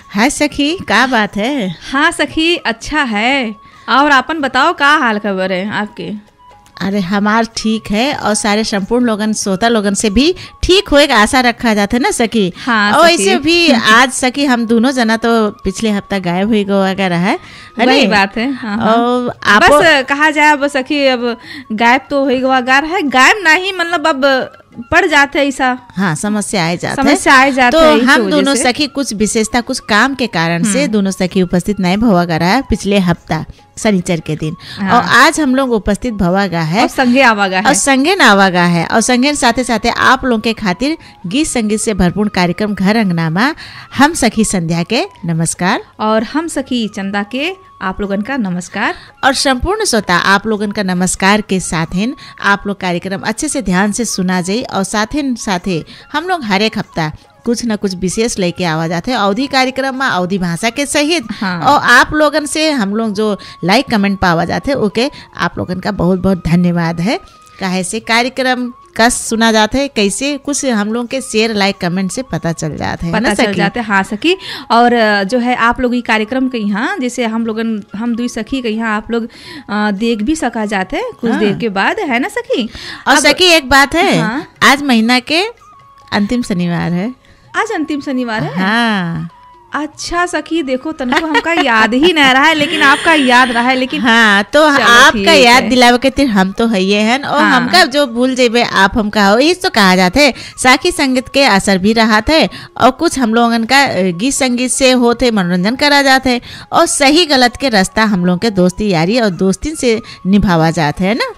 हाय सखी, का बात है? हाँ सखी, अच्छा है। और आपन बताओ, का हाल खबर है आपके? अरे हमार ठीक है और सारे संपूर्ण लोगन श्रोता लोगन से भी ठीक होए आशा रखा जाता है ना सखी। हाँ, और ऐसे भी आज सखी हम दोनों जना तो पिछले हफ्ता गायब हुई वगैरह है। वही बात है। हाँ, हाँ। और आप बस कहा जाए अब सखी, अब गायब तो हुई गार है, गायब नहीं मतलब अब पड़ जाते ऐसा। हाँ, समस्या आ जाते तो हम दोनों सखी कुछ विशेषता कुछ काम के कारण से दोनों सखी उपस्थित नहीं भवा गा रहा है पिछले हफ्ता शनिचर के दिन। हाँ। और आज हम लोग उपस्थित भवागा है और संगे आवागा है और संगे नावागा है और संगे साथे साथे आप लोगों के खातिर गीत संगीत से भरपूर कार्यक्रम घर अंगनामा हम सखी संध्या के नमस्कार और हम सखी चंदा के आप लोगन का नमस्कार और संपूर्ण श्रोता आप लोगन का नमस्कार के साथ ही आप लोग कार्यक्रम अच्छे से ध्यान से सुना जाए और साथे हम लोग हर एक हफ्ता कुछ न कुछ विशेष लेके आवा जाते हैं अवधि कार्यक्रम में अवधि भाषा के सहित। हाँ। और आप लोगन से हम लोग जो लाइक कमेंट पावा जाते हैं ओके आप लोगन का बहुत बहुत धन्यवाद है। काहे से कार्यक्रम कस सुना जाता है कैसे कुछ हम लोग के शेयर लाइक कमेंट से पता चल जाता है हाँ सखी। और जो है आप लोग ये कार्यक्रम के यहाँ जैसे हम दुई सखी के यहाँ आप लोग देख भी सका जाते हैं कुछ देर के बाद, है ना सखी? और सखी एक बात है। हाँ। आज महीना के अंतिम शनिवार है। आज अंतिम शनिवार है। हाँ। अच्छा सखी, देखो तनको हमका याद ही नहीं रहा है लेकिन आपका याद रहा है। लेकिन हाँ, तो आपका याद दिलावे के तीर हम तो है हैं और हाँ। हमका जो भूल जेबे आप हमका हो इस तो कहा जाते है। साखी संगीत के असर भी रहा थे और कुछ हम लोगन का गीत संगीत से होते मनोरंजन करा जाते है और सही गलत के रास्ता हम लोग के दोस्ती यारी और दोस्ती से निभावा जाते है ना।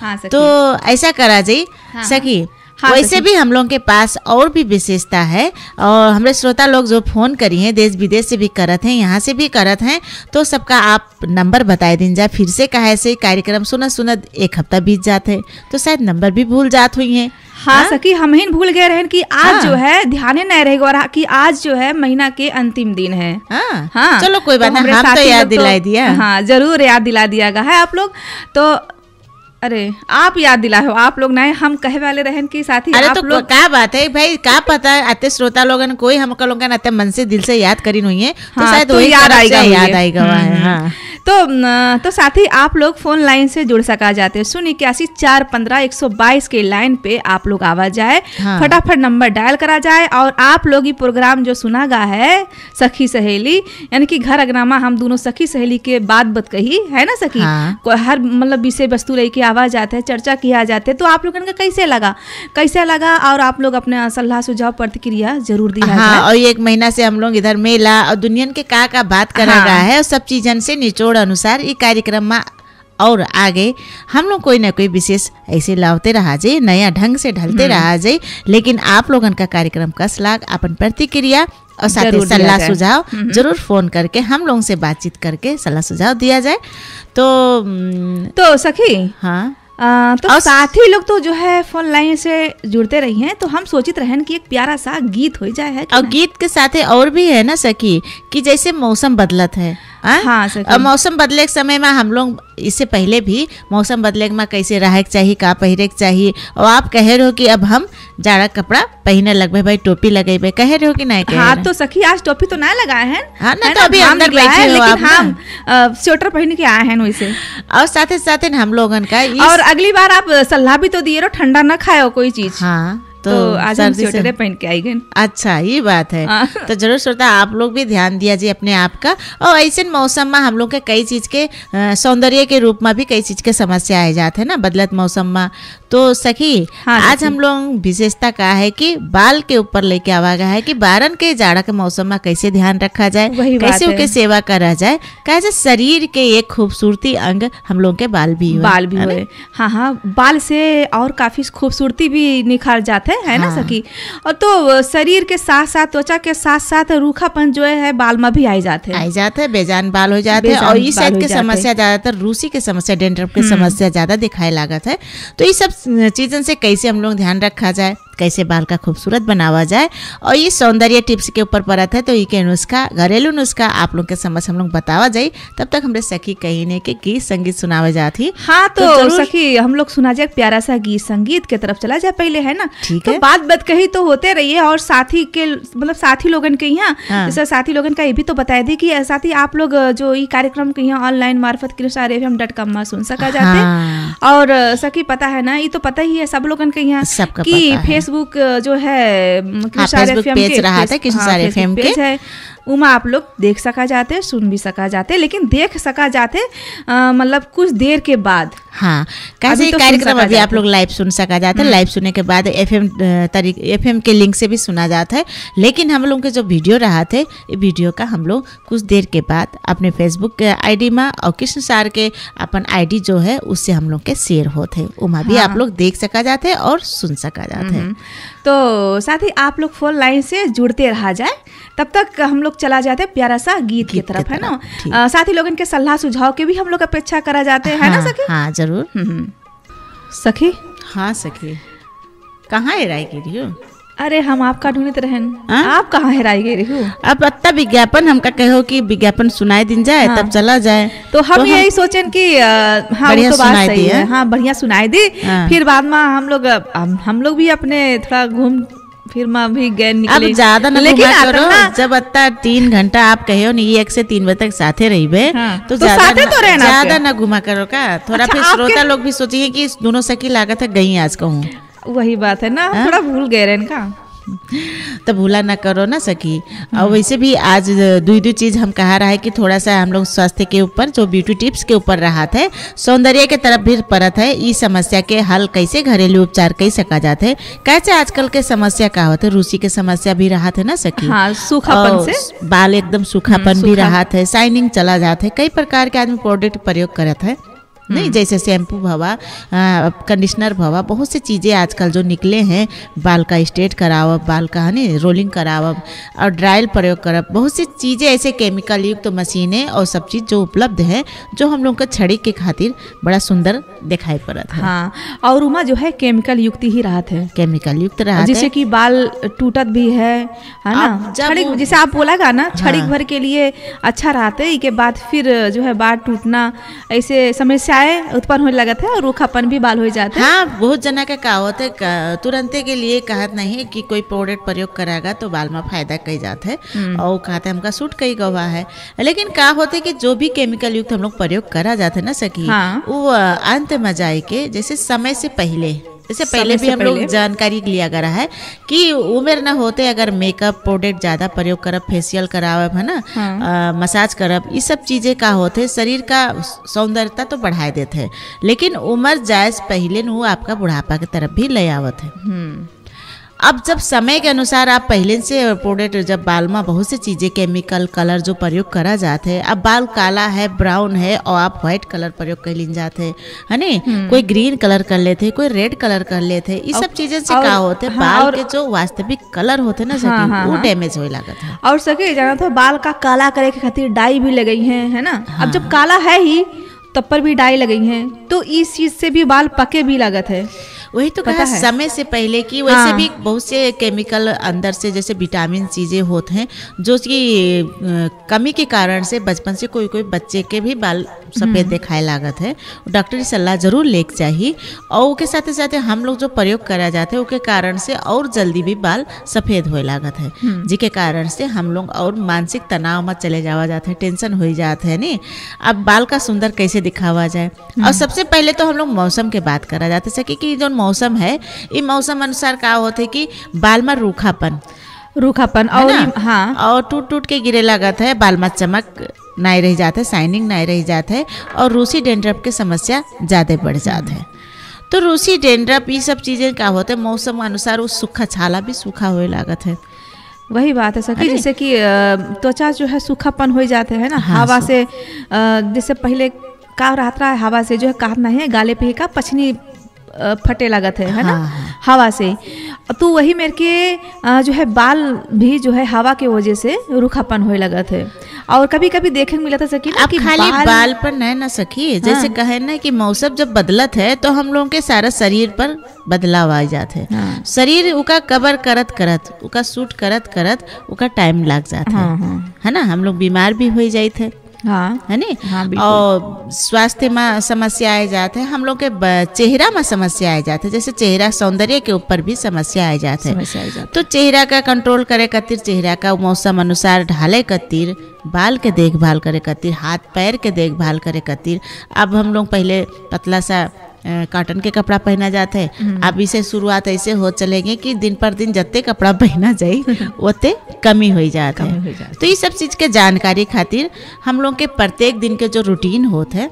हाँ, तो ऐसा करा जाये। हाँ, सखी। हाँ, वैसे भी हम लोगों के पास और भी विशेषता है और हमारे श्रोता लोग जो फोन करी हैं देश विदेश से भी करत हैं यहाँ से भी करत हैं तो सबका आप नंबर बताए दिन जा फिर से कहे से कार्यक्रम सुना एक हफ्ता बीत जाते तो शायद नंबर भी भूल जात हुई है। हाँ सखी, हम ही भूल गए रहें कि आज हाँ। जो है ध्यान नहीं रहेगा कि आज जो है महीना के अंतिम दिन है। हाँ, हाँ। चलो कोई बात नहीं, हम तो याद दिला दिया। हाँ, जरूर याद दिला दिया गया है आप लोग। तो अरे आप याद दिला हो, आप लोग नहीं हम कहे वाले रहन की साथी। अरे आप तो लोग क्या बात है भाई, क्या पता आते श्रोता लोगन कोई हम लोग आते मन से दिल से याद करी हुई है तो हाँ, शायद तो याद आएगा। हाँ। तो साथी आप लोग फोन लाइन से जुड़ सका जाते हैं 081-415-122 के लाइन पे आप लोग आवा जाए। हाँ। फटाफट नंबर डायल करा जाए और आप लोग ये प्रोग्राम जो सुना गा है सखी सहेली यानी कि घर अगनामा हम दोनों सखी सहेली के बात कही है ना सखी। हाँ। हर मतलब विषय वस्तु लेके आवाज जाते हैं, चर्चा किया जाते है। तो आप लोगों का कैसे लगा और आप लोग अपने सलाह सुझाव प्रतिक्रिया जरूर दिया। हाँ, और एक महीना से हम लोग इधर मेला और दुनिया के का बात करा रहा है और सब चीजन से निचोड़ अनुसार ये कार्यक्रम में और आगे हम लोग कोई ना कोई विशेष ऐसे लावते रहा जाए, नया ढंग से ढलते रहा जाए। लेकिन आप लोगन का कार्यक्रम कस लाग अपन प्रतिक्रिया और साथ ही सलाह सुझाव जरूर फोन करके हम लोगों से बातचीत करके सलाह सुझाव दिया जाए। तो सखी हाँ तो साथी लोग तो जो है फोन लाइन से जुड़ते रही हैं तो हम सोचित रहन कि एक प्यारा सा गीत हो जाए है और गीत के साथ और भी है ना सखी कि जैसे मौसम बदलत है। हाँ, मौसम बदले के समय में हम लोग इससे पहले भी मौसम बदले में कैसे रहे के चाहिए का पहिरे के चाहिए और आप कह रहे हो कि अब हम जाड़ा कपड़ा पहने लगबे भाई टोपी लगेबे कह रहे हो कि नहीं कह? हाँ तो सखी आज टोपी तो ना लगाए हैं। हाँ ना, तो अभी अंदर बैठे हो लेकिन हम स्वेटर पहन के आए हैं वैसे। और साथ हम लोगन का और अगली बार आप सलाह भी तो दिए रहो ठंडा न खाओ कोई चीज। हाँ तो आज हम स्वेटर पहन के आई गए। अच्छा ये बात है। तो जरूर श्रोता आप लोग भी ध्यान दिया जी अपने आप का। और ऐसे मौसम में हम लोग के कई चीज के सौंदर्य के रूप में भी कई चीज के समस्या आ जाते हैं ना बदलत मौसम में। तो सखी आज हम लोग विशेषता का है कि बाल के ऊपर लेके आवा गया है कि बारन के जाड़ा के मौसम में कैसे ध्यान रखा जाए, कैसे उनके सेवा करा जाए। कैसे शरीर के एक खूबसूरती अंग हम लोग के बाल भी हुए। हाँ, बाल से और काफी खूबसूरती भी निखार जाते है ना सखी। और तो शरीर के साथ साथ त्वचा के साथ साथ रूखापन जो है बाल में भी आ जाते हैं, बेजान बाल हो जाते हैं। और इस की समस्या ज्यादातर रूसी की समस्या डेंड्रफ की समस्या ज्यादा दिखाई लागत है। तो ये सब चीजन से कैसे हम लोग ध्यान रखा जाए, कैसे बाल का खूबसूरत बनावा जाए। और ये सौंदर्य टिप्स के ऊपर परत है, तो ये के नुस्खा, घरेलू नुस्खा आप लोग के समझ हम लोग बतावा जाए। तब तक हमरे सखी कही ने के गीत संगीत सुनावे जाती। हाँ तो सखी हम लोग सुना जाए प्यारा सा गीत संगीत के तरफ चला जाए पहले, है ना। ठीक है। तो बात कही तो होते रहिए, और साथी के मतलब साथी लोगन के यहाँ जैसे साथी लोगन का ये भी तो बताया दी कि साथी आप लोग जो ये कार्यक्रम के यहाँ ऑनलाइन मार्फत KINUSARFM.com में सुन सका जाते। और सखी पता है ना, ये तो पता ही है सब लोगन के यहाँ कि फेसबुक जो है KINUSARFM पेज रहा था, KINUSARFM के है, उमा आप लोग देख सका जाते, सुन भी सका जाते, लेकिन देख सका जाते मतलब कुछ देर के बाद। हाँ, कैसे तो कार्यक्रम अभी आप लोग लाइव सुन सका जाता है। लाइव सुनने के बाद FM के लिंक से भी सुना जाता है। लेकिन हम लोग के जो वीडियो रहा थे, ये वीडियो का हम लोग कुछ देर के बाद अपने फेसबुक के ID में और कृष्ण सार के अपन ID जो है उससे हम लोग के शेयर होते, उमा भी आप लोग देख सका जाते और सुन सका जाते। तो साथ ही आप लोग फोन लाइन से जुड़ते रहा जाए, तब तक हम लोग चला जाते प्यारा सा गीत की तरफ, है ना। साथ ही लोगन के सलाह सुझाव के भी हम लोग अपेक्षा करा जाते हैं, है ना सखी। हाँ जरूर सखी। हाँ सखी, कहाँ हेराई गिरी हो? अरे हम आपका ढूंढते रहन, आप कहाँ हेराई गिरी हो? अब अत्ता विज्ञापन हमका कहो कि विज्ञापन सुनाई दिन जाए, तब चला जाए। तो हम यही सोचें कि हाँ वो तो बात सही है, हाँ बढ़िया सुनाई दी। फिर बाद में हम लोग भी अपने थोड़ा घूम फिर माँ भी गए निकले। अब ज्यादा न घुमा करो, जब अत्ता 3 घंटा आप कहो नहीं 1 से 3 बजे तक साथे रहिबे, तो ज्यादा न घुमा करो का। थोड़ा फिर श्रोता लोग भी सोचिए कि दोनों सखी लागत है गई आज कहूँ। वही बात है ना, थोड़ा भूल गए रहन का, तो भूला ना करो ना सखी। और वैसे भी आज दो चीज हम कहा रहा है कि थोड़ा सा हम लोग स्वास्थ्य के ऊपर जो ब्यूटी टिप्स के ऊपर रहा है, सौंदर्य के तरफ भी परत है। इस समस्या के हल कैसे घरेलू उपचार कई सका जाते हैं। कैसे आजकल के समस्या का होता है, रूसी के समस्या भी रहा है ना सखी। हाँ, सूखापन से बाल एकदम सूखापन भी रहा है, शाइनिंग चला जाता है। कई प्रकार के आदमी प्रोडक्ट प्रयोग करत है नहीं, जैसे शैम्पू भवा, कंडीशनर भवा, बहुत सी चीज़ें आजकल जो निकले हैं। बाल का स्ट्रेट करावब, बाल का है रोलिंग करावब और ड्रायल प्रयोग करब, बहुत सी चीज़ें ऐसे केमिकल युक्त तो मशीनें और सब चीज़ जो उपलब्ध है, जो हम लोग का छड़ी के खातिर बड़ा सुंदर दिखाई पड़ता है। हाँ, और उमा जो है केमिकल युक्त ही रहा है, केमिकल युक्त रहा है, जैसे कि बाल टूटत भी है ना। छड़ी जैसे आप बोला ना, छड़ी भर के लिए अच्छा रहता है, के बाद फिर जो है बाल टूटना ऐसे समस्या उत्पन्न होने लगा था और रूखापन भी बाल हो जाते हैं। हाँ, बहुत जना का कहावत है, तुरंते के लिए कहत नहीं कि कोई प्रोडक्ट प्रयोग करेगा तो बाल में फायदा कई जाता है और कहते हैं हमका सूट कई गवा है। लेकिन का होते कि जो भी केमिकल युक्त हम लोग प्रयोग करा जाते ना सकी, वो अंत में जाए के जैसे समय से पहले, इससे पहले भी हम लोग जानकारी लिया गया है कि उम्र न होते अगर मेकअप प्रोडक्ट ज्यादा प्रयोग करब, फेशियल करावब, है ना, मसाज करब, ये सब चीजें का होते शरीर का सौंदर्यता तो बढ़ा देते हैं। लेकिन उम्र जायज पहले वो आपका बुढ़ापा की तरफ भी ले आवत है। अब जब समय के अनुसार आप पहले से प्रोडक्ट, जब बाल में बहुत सी चीज़ें केमिकल कलर जो प्रयोग करा जाते हैं, अब बाल काला है, ब्राउन है और आप व्हाइट कलर प्रयोग कर लीन जाते है ना, कोई ग्रीन कलर कर लेते, कोई रेड कलर कर लेते, ये सब चीजें से क्या होते हैं, बाल के जो वास्तविक कलर होते ना सकी, वो डैमेज होने लगता है। और सके जाना तो बाल का काला करे के खातिर डाई भी लगई है ना। अब जब काला है ही तब पर भी डाई लगई है, तो इस चीज से भी बाल पके भी लागत है। वही तो कहा समय से पहले की, वैसे भी बहुत से केमिकल अंदर से जैसे विटामिन चीजें होते हैं जो कि कमी के कारण से बचपन से कोई कोई बच्चे के भी बाल सफेद दिखाए लागत है। डॉक्टरी सलाह जरूर लेके चाहिए। और उसके साथ साथ हम लोग जो प्रयोग करा जाते हैं उसके कारण से और जल्दी भी बाल सफेद होए लागत है, जिसके कारण से हम लोग और मानसिक तनाव में चले जावा जाते हैं, टेंशन हो जाते हैं नहीं। अब बाल का सुंदर कैसे दिखावा जाए, और सबसे पहले तो हम लोग मौसम के बात करा जाते सके कि जो मौसम है, ये मौसम अनुसार क्या होते कि बाल में रूखापन और हाँ, और टूट टूट के गिरे लागत है, बाल में चमक नहीं रह जाते, शाइनिंग नहीं रह जाते है, और रूसी डेंड्रफ की समस्या ज्यादा बढ़ जाते है। तो रूसी डेंड्रफ ये सब चीजें क्या होते हैं, मौसम अनुसार वो सूखा छाला भी सूखा हुए लागत है। वही बात है सखी, जैसे कि त्वचा जो है सूखापन हो जाते है ना, हवा से, जैसे पहले का रहा है, हवा से जो है कहना है गाले पे का पछनी फटे लागत है ना, हवा से। तो वही मेरे के जो है बाल भी जो है हवा के वजह से रूखापन होए लगत है। और कभी कभी देखे मिला था सखी ना अब कि खाली बाल पर नहीं ना सखी, जैसे कहे ना कि मौसम जब बदलत है तो हम लोगों के सारा शरीर पर बदलाव आ जाते हैं। हाँ। शरीर उका कवर करत करत उका सूट करत करत उका टाइम लग जाता है ना। हम लोग बीमार भी हो जाते हैं, हाँ है नी। हाँ, और स्वास्थ्य में समस्या आ जाते हैं, हम लोग के चेहरा में समस्या आ जाते हैं, जैसे चेहरा सौंदर्य के ऊपर भी समस्या आ जाते हैं। तो चेहरा का कंट्रोल करे खातिर, चेहरा का मौसम अनुसार ढाले खातिर, बाल के देखभाल करे खातिर, हाथ पैर के देखभाल करे खातिर अब हम लोग पहले पतला सा कॉटन के कपड़ा पहना जाते हैं। अब इसे शुरुआत ऐसे हो चलेंगे कि दिन पर दिन जत्ते कपड़ा पहना जाए ओते कमी हो जाते हैं। तो ये सब चीज़ के जानकारी खातिर हम लोग के प्रत्येक दिन के जो रूटीन होते है,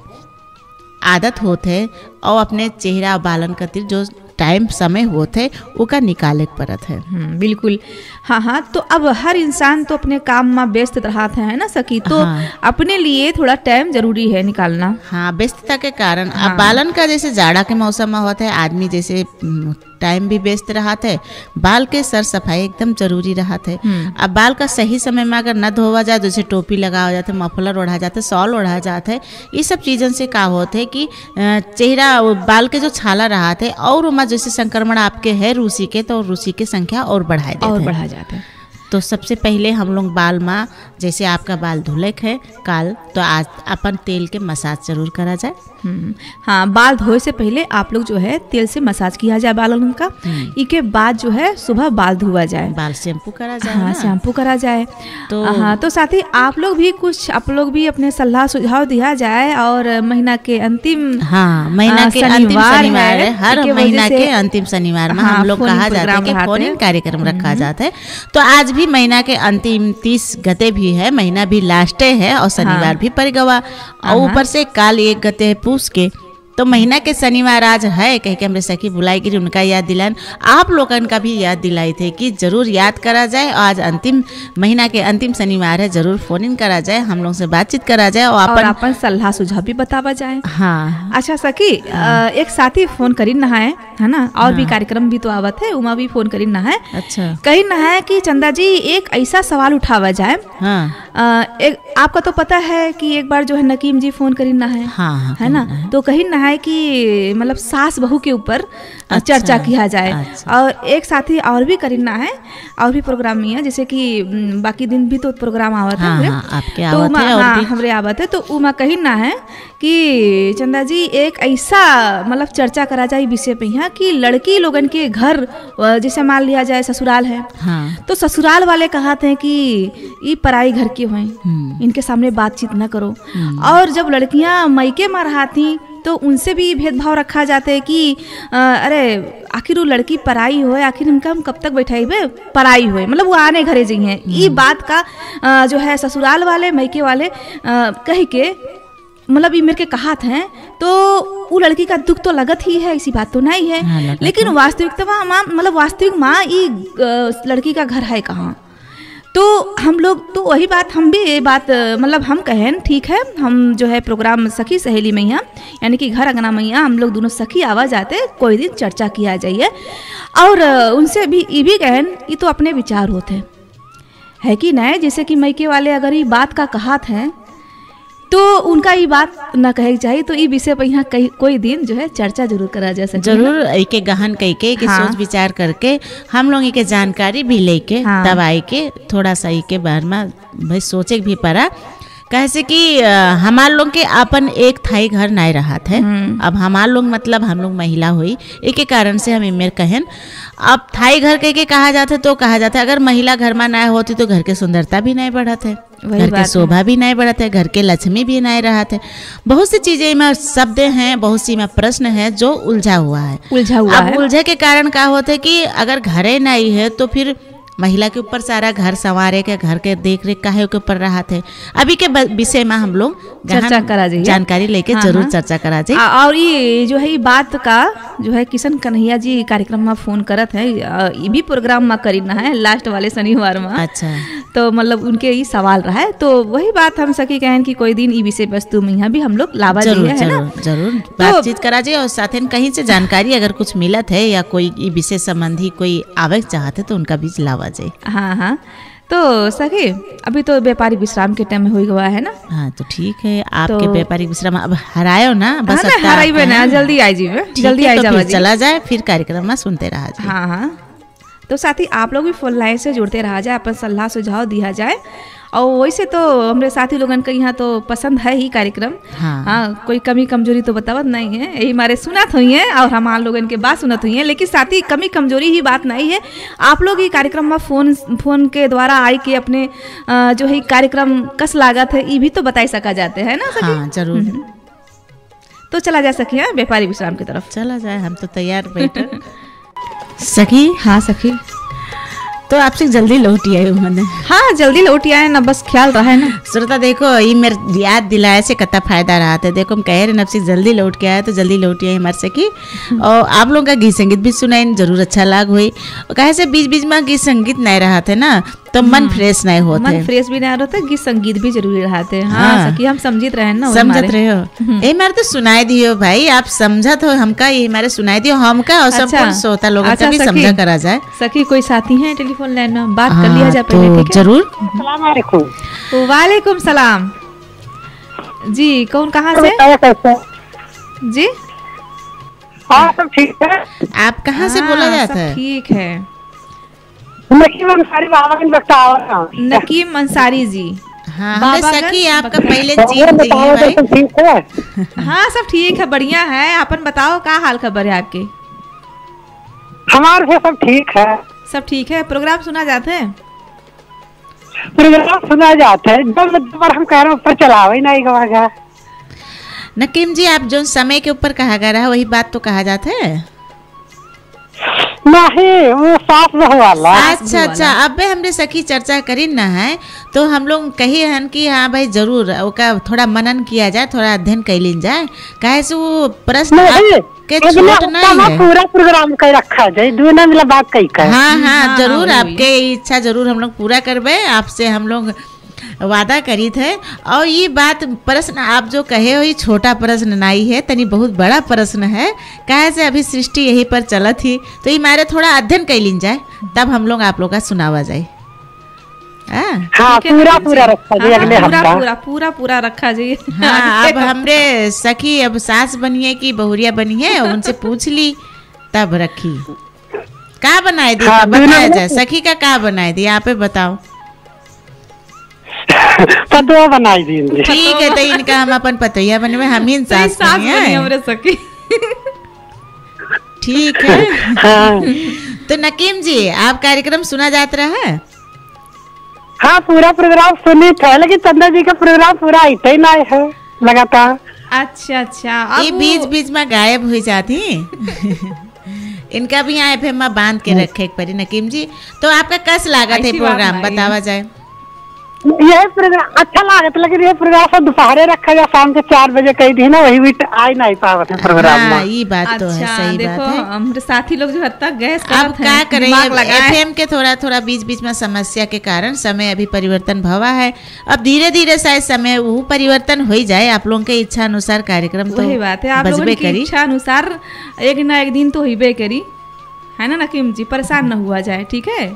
आदत होते है, और अपने चेहरा बालन खातिर जो टाइम समय होते है उसका निकाले पड़त है। बिल्कुल। हाँ, तो अब हर इंसान तो अपने काम में व्यस्त रहता है ना सखी, तो अपने लिए थोड़ा टाइम जरूरी है निकालना। हाँ, व्यस्तता के कारण अब बालन का जैसे जाड़ा के मौसम में होता है, आदमी जैसे टाइम भी व्यस्त रहता है, बाल के सर सफाई एकदम जरूरी रहता है। अब बाल का सही समय में अगर न धोवा जाए, जैसे टोपी लगा हो जाता है, मफलर ओढ़ा जाता है, शॉल ओढ़ा जाता है, ये सब चीज़ों से क्या होता है कि चेहरा बाल के जो छाला रहता है और उमा जैसे संक्रमण आपके है रूसी के, तो रूसी की संख्या और बढ़ा जाते हैं। तो सबसे पहले हम लोग बाल में, जैसे आपका बाल धुलक है काल, तो आज अपन तेल के मसाज जरूर करा जाए। हाँ, बाल धोए से पहले आप लोग जो है तेल से मसाज किया जाए बालों का। इसके बाद जो है सुबह बाल धुआ जाए, बाल शैम्पू करा जाए। हाँ, शैम्पू करा जाए। तो साथ ही आप लोग भी अपने सलाह सुझाव दिया जाए। और महीना के अंतिम महीना के अंतिम शनिवार है, हर महीना के अंतिम शनिवार में हम लोग कहा जाता है कि फोन इन कार्यक्रम रखा जाता है। तो आज भी महीना के अंतिम 30 गते भी है, महीना भी लास्ट है और शनिवार भी पड़ गवा, और ऊपर से काल 1 गते है पूछ के। तो महीना के शनिवार आज है, कह के हमरे सखी बुलाई गिरी, उनका याद दिलान, आप लोगन का भी याद दिलाई थे कि जरूर याद करा जाए। आज अंतिम महीना के अंतिम शनिवार है, जरूर फोन इन करा जाए, हम लोग से बातचीत करा जाए और अपन सलाह सुझाव भी बतावा जाए। हाँ। अच्छा सखी, एक साथी फोन करी ना है ना, और भी कार्यक्रम भी तो आवत है, उमा भी फोन करी ना है। अच्छा। कही ना है कि चंदा जी एक ऐसा सवाल उठावा जाए। एक आपका तो पता है कि एक बार जो है नकीम जी फोन करी ना है, है ना, तो कही ना है कि मतलब सास बहू के ऊपर चर्चा किया जाए। और एक साथी और भी करी ना है, और भी प्रोग्राम में है, जैसे कि बाकी दिन भी तो प्रोग्राम आवत है, तो हमरे आवत है। तो उमा कही ना है कि चंदा जी एक ऐसा मतलब चर्चा करा जाए विषय पे यहाँ कि लड़की लोगन के घर, जैसे मान लिया जाए ससुराल है, तो ससुराल वाले कहते हैं कि ये पराई घर के हुए, इनके सामने बातचीत न करो। और जब लड़कियां मायके में रहती तो उनसे भी भेदभाव रखा जाता है कि अरे आखिर वो लड़की पराई होए, आखिर इनका हम कब तक बैठाइबे, पराई होए, मतलब वो आने घरे जी हैं। ये बात का जो है ससुराल वाले मायके वाले कह के मतलब ये मेरे के कहात हैं, तो वो लड़की का दुख तो लगत ही है, ऐसी बात तो नहीं है। लेकिन वास्तविक माँ ये लड़की का घर है कहाँ। तो हम लोग तो वही बात, हम भी ये बात मतलब हम कहें ठीक है, हम जो है प्रोग्राम सखी सहेली मैया यानी कि घर अंगना मैया हम लोग दोनों सखी आवाज आते कोई दिन चर्चा किया जाइए, और उनसे भी ये भी कहें ये तो अपने विचार होते है कि नहीं। जैसे कि मैके वाले अगर ये बात का कहात है तो उनका ये बात ना कहे चाहिए, तो ये विषय पर यहाँ कोई दिन जो है चर्चा जरूर करा जा सके, जरूर एक गहन कह के सोच विचार करके हम लोग के जानकारी भी लेके तब आई के थोड़ा सा के बारे में भाई सोचे भी पड़ा। कैसे कि हमार लोग के अपन एक थाई घर नहीं रहा थे। अब हमार लोग मतलब हम लोग महिला हुई, एक के कारण से हम इमेर कहन अब थाई घर कह के कहा जाता, तो कहा जाता अगर महिला घर में ना होती तो घर के सुंदरता भी नहीं बढ़त है, घर के शोभा भी नहीं बढ़त है, घर के लक्ष्मी भी नहीं रहत है। बहुत सी चीजें में शब्द हैं, बहुत सी में प्रश्न है जो उलझा हुआ है। अब उलझे के कारण क्या होता है कि अगर घरे नहीं है तो फिर महिला के ऊपर सारा घर संवारे के, घर के देख रेख काहे के ऊपर रहा थे। अभी के विषय में हम लोग चर्चा करा जाए, जानकारी लेके जरूर चर्चा करा जाए। और ये जो है ये बात का जो है किशन कन्हैया जी कार्यक्रम में फोन करत है, ये भी प्रोग्राम में करी ना है लास्ट वाले शनिवार में। अच्छा, तो मतलब उनके ये सवाल रहा है, तो वही बात हम सके कहें कि कोई दिन ये विषय वस्तु में यहाँ भी हम लोग लावा है ना, जरूर बातचीत करा जाए। और साथ ही कहीं से जानकारी अगर कुछ मिलत है या कोई विषय संबंधी कोई आवे चाहते तो उनका भी लावा जाए। हाँ, तो तो सखी अभी तो व्यापारिक विश्राम के टाइम में हो गया है ना। हाँ तो ठीक है, आपके व्यापारिक विश्राम अब हरायो ना, बस हाँ ना, हराइबे ना, जल्दी आई जी में, जल्दी आई जावा जी। चला जाए फिर कार्यक्रम में सुनते रहा जाए। हाँ हाँ, तो साथी आप लोग भी फोन लाइन से जुड़ते रहा जाए, अपन सलाह सुझाव दिया जाए। और वैसे तो हमारे साथी लोगन के यहाँ तो पसंद है ही कार्यक्रम। हाँ, कोई कमी कमजोरी तो बतावत नहीं है, यही हमारे सुनत हुई है और हमारे लोगन के बात सुनत हुई है। लेकिन साथी कमी कमजोरी ही बात नहीं है, आप लोग ये कार्यक्रम में फोन के द्वारा आई के अपने जो है कार्यक्रम कस लागत है ये भी तो बता सका जाते हैं ना सखी। हाँ जरूर। तो चला जा सकी है व्यापारी विश्राम की तरफ, चला जाए, हम तो तैयार बैठे सखी। हाँ सखी, तो आपसे जल्दी लौटी आए मैंने। हाँ जल्दी लौटी आए ना, बस ख्याल रहा है ना। श्रोता देखो, ये मेरे याद दिलाए से कितना फायदा रहा था। देखो हम कह रहे नब से जल्दी लौट के आए तो जल्दी लौटी आई हमारे सखी। और आप लोगों का गीत संगीत भी सुनाई, जरूर अच्छा लाग हुई। कहे से बीच बीच में गीत संगीत नहीं रहा थे ना, तो मन फ्रेश नहीं होते, मन फ्रेश भी नहीं होता, गीत संगीत भी जरूरी रहते। हाँ सखी, हम समझित रहे ना, समझत रहे हो। ए मारे तो सुनाई दियो भाई, आप समझत हो हमका, ये हमारे सुनाई दियो हमका और सब कुछ सोता लोगों का भी समझा करा जाए। सखी कोई साथी हैं टेलीफोन लाइन में, बात कर लिया जाए पहले, तो ठीक है? जरूर। अस्सलाम वालेकुम। वालेकुम सलाम जी, कौन कहाँ से जी? हाँ सब ठीक है। आप कहाँ से बोला जाता है? ठीक है, नकीम अंसारी बाबा के बख्तावर। नकीम अंसारी जी। हाँ बाबा हमने सखी गंज आपका पहले जीत दी है भाई। सब ठीक है। हाँ सब ठीक है, बढ़िया है। अपन बताओ क्या हाल खबर है आपके? हमारे से सब ठीक है। सब ठीक है। प्रोग्राम सुना जाते हैं? प्रोग्राम सुना जाता है, जब हम कह रहे हैं ऊपर चलावे नहीं गवागा। नकीम जी, आप जो समय के ऊपर कहा गया रहा वही बात तो कहा जाता है। नहीं, वो सास बहू वाला। अच्छा अच्छा, अब हमने सखी चर्चा करी ना है, तो हम लोग कही हन कि हाँ भाई जरूर उसका थोड़ा मनन किया जाए, थोड़ा अध्ययन कर ली जाए। काहे से वो प्रश्न के छोट नहीं है, पूरा प्रोग्राम कर रखा जाए, दूना मिला बात कही कर। हाँ हाँ जरूर, आपके इच्छा जरूर हम लोग पूरा करबे, आपसे हम लोग वादा करी थे। और ये बात प्रश्न आप जो कहे हो, ये छोटा प्रश्न नहीं है, तनी बहुत बड़ा प्रश्न है। काहे से अभी सृष्टि यही पर चलत थी, तो ये मारे थोड़ा अध्ययन कर ली जाए, तब हम लोग आप लोग का सुनावा जाए। हाँ पूरा पूरा रखा जाए, अगले हफ्ता पूरा रखा जाए। हाँ, अब हमरे सखी अब सास बनिए कि बहुरिया बनी है, उनसे पूछ ली तब रखी। का बनाए दी? हाँ, बताया जाए सखी का का बनाए दी, आप बताओ। पतवा बनाई दी। ठीक है, तो इनका हम अपन पतोया बनवे, हम ही सास हमरे सखी। ठीक है। हाँ। तो नकीम जी, आप कार्यक्रम सुना जाता रहा है? हाँ पूरा प्रोग्राम सुनी था, लेकिन चंदा जी का प्रोग्राम पूरा आते ही नहीं है लगातार। अच्छा अच्छा, ये बीच बीच में गायब हो जाती। इनका भी यहाँ एफएम में बांध के रखे एक परी। नकीम जी, तो आपका कस लागत है प्रोग्राम, बतावा जाए। यही प्रोग्राम अच्छा लागत, लेकिन ये प्रोग्राम सब दोपहरे रखा जाए, शाम के 4 बजे कही थी ना, वही भी आ ही नहीं पावत है प्रोग्राम में। ये बात तो है, सही देखो, बात है। हमारे साथी लोग जो हद तक गैस अब क्या करें, एफएम के थोड़ा थोड़ा बीच बीच में समस्या के कारण समय अभी परिवर्तन भवा है। अब धीरे धीरे शायद समय वो परिवर्तन हो ही जाए, आप लोगों के इच्छा अनुसार कार्यक्रम तो वही बात है, आप लोगों की इच्छा अनुसार एक ना एक दिन तो होइबे करी, है ना नकीम जी? परेशान न हुआ जाए, ठीक है?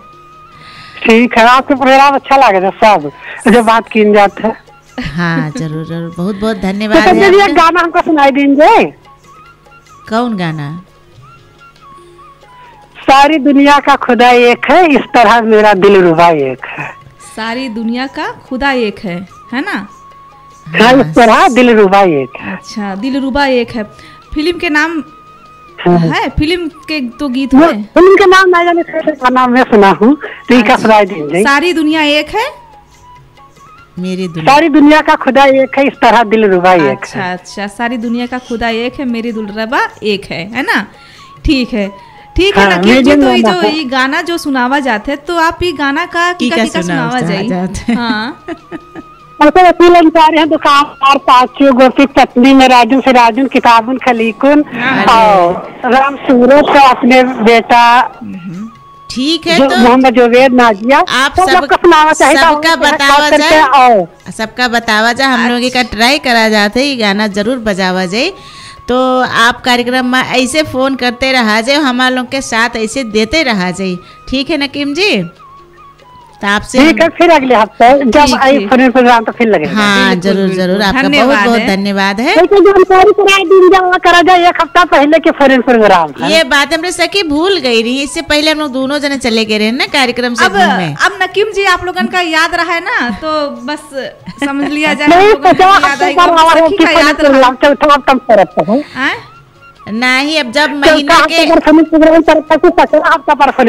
ठीक है, आपके प्रोग्राम अच्छा लगे सब जो बात की जात है। हाँ जरूर जरूर, बहुत बहुत धन्यवाद। तो एक गाना हमको सुनाई दीजिए। कौन गाना? सारी दुनिया का खुदा एक है, इस तरह मेरा दिल रुबा एक है। सारी दुनिया का खुदा एक है ना? हाँ, इस तरह दिल रुबा एक है। अच्छा, दिल रुबा एक है। फिल्म के नाम है? फिल्म के तो गीत है, फिल्म के नाम नहीं जाने, का नाम मैं सुना हूँ, तो का सुनाई दीजिए। सारी दुनिया एक है, मेरी दुनिया। सारी दुनिया का खुदा एक है, इस तरह दिल रुबा एक है। अच्छा अच्छा, सारी दुनिया का खुदा एक है, मेरी दिलरुबा एक है ना? ठीक है, ठीक है नकीम जी। तो ये गाना जो सुनावा जाते, तो आप ये गाना का सुनावा जाए। हाँ वकील अंसारी है, दुकानदार पाचू, गोपी पत्नी में राजू से राजू, किताबुन खलीकुन और राम सूरज का अपने बेटा। ठीक है, तो मोहम्मद जुवेद नाजिया, आप सबका बतावा जाए, सबका बतावा जाए, हम लोग का ट्राई करा जाते, ये गाना जरूर बजावा जाए। तो आप कार्यक्रम में ऐसे फोन करते रहा जाए, हमारे लोग के साथ ऐसे देते रहा जाए, ठीक है नकीम जी? तो आपसे ठीक है, फिर अगले हफ्ते जब आई फोन प्रोग्राम तो फिर लगेगा। हाँ जरूर जरूर, आपका बहुत बहुत धन्यवाद है। जानकारी करा दी करा जाए, एक हफ्ता पहले के फोन प्रोग्राम है। ये बात हमने सखी भूल गई रही, इससे पहले हम लोग दोनों जने चले गए रहे ना कार्यक्रम से घूमने। अब नकीम जी आप लोगन का याद रहा है ना, तो बस समझ लिया जाए नहीं, हम लोगन का याद आएगा, सखी का याद रहा। चौथा हफ्ता में करते हैं। नहीं, अब जब महीना के